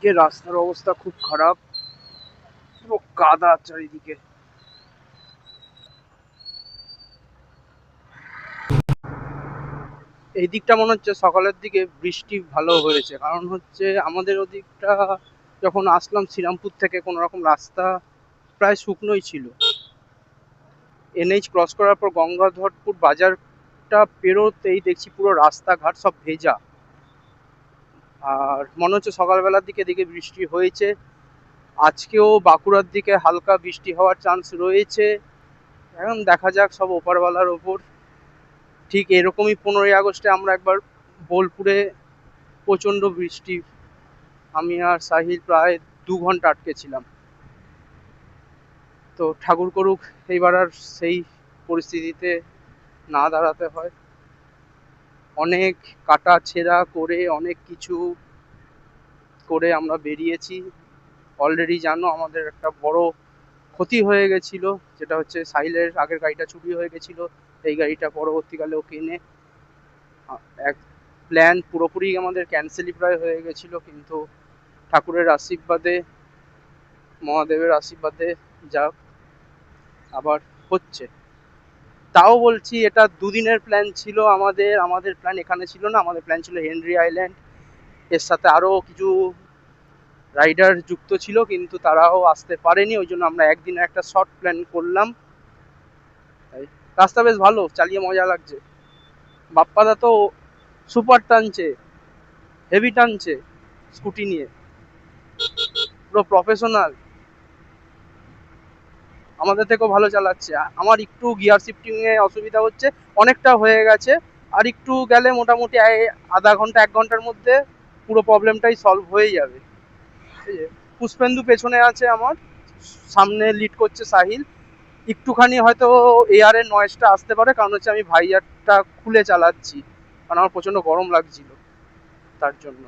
আজকে রাস্তার অবস্থা খুব খারাপ, পুরো কাদা চারিদিকে। এই দিকটা মনে হচ্ছে সকালের দিকে বৃষ্টি ভালো হয়েছে, কারণ হচ্ছে আমাদের ওদিকটা যখন আসলাম শ্রীরামপুর থেকে কোনো রকম রাস্তা প্রায় শুকনোই ছিল। এনএইচ ক্রস করার পর গঙ্গাধরপুর বাজারটা পেরোতেই দেখছি পুরো রাস্তাঘাট সব ভেজা। আর মনে হচ্ছে সকালবেলার দিকে দিকে বৃষ্টি হয়েছে। আজকেও বাঁকুড়ার দিকে হালকা বৃষ্টি হওয়ার চান্স রয়েছে। এখন দেখা যাক, সব ওপারওয়ালার ওপর। ঠিক এরকমই 15ই আগস্টে আমরা একবার বোলপুরে প্রচণ্ড বৃষ্টি, আমি আর সাহিল প্রায় 2 ঘন্টা আটকে ছিলাম। তো ঠাকুর করুক এইবার আর সেই পরিস্থিতিতে না দাঁড়াতে হয়। অনেক কাটা ছেঁড়া করে অনেক কিছু করে আমরা বেরিয়েছি। অলরেডি জানো আমাদের একটা বড় ক্ষতি হয়ে গেছিল, যেটা হচ্ছে সাহিলের আগের গাড়িটা চুরি হয়ে গেছিল। এই গাড়িটা পরবর্তীকালে ও কিনে এক প্ল্যান পুরোপুরি আমাদের ক্যান্সেলই প্রায় হয়ে গেছিল, কিন্তু ঠাকুরের আশীর্বাদে, মহাদেবের আশীর্বাদে যা আবার হচ্ছে। তাও বলছি, এটা দুদিনের প্ল্যান ছিল আমাদের। আমাদের প্ল্যান এখানে ছিল না, আমাদের প্ল্যান ছিল হেনরি আইল্যান্ড। এর সাথে আরও কিছু রাইডার যুক্ত ছিল, কিন্তু তারাও আসতে পারেনি, ওই জন্য আমরা একদিনের একটা শর্ট প্ল্যান করলাম। রাস্তা বেশ ভালো, চালিয়ে মজা লাগছে। বাপ্পাদা তো সুপার টানছে, হেভি টানছে স্কুটি নিয়ে, পুরো প্রফেশনাল। আমাদের থেকেও ভালো চালাচ্ছে। আমার একটু গিয়ার শিফটিং এ অসুবিধা হচ্ছে, অনেকটা হয়ে গেছে। আর একটু গেলে মোটামুটি আধা ঘন্টা 1 ঘন্টার মধ্যে পুরো প্রবলেমটাই সলভ হয়ে যাবে। ঠিক আছে, পুষ্পেন্দু পেছনে আছে আমার, সামনে লিড করছে সাহিল। একটুখানি হয়তো এয়ার এর নয়েজটা আসতে পারে, কারণ হচ্ছে আমি ভাইয়ারটা খুলে চালাচ্ছি, কারণ আমার প্রচন্ড গরম লাগছিল তার জন্য।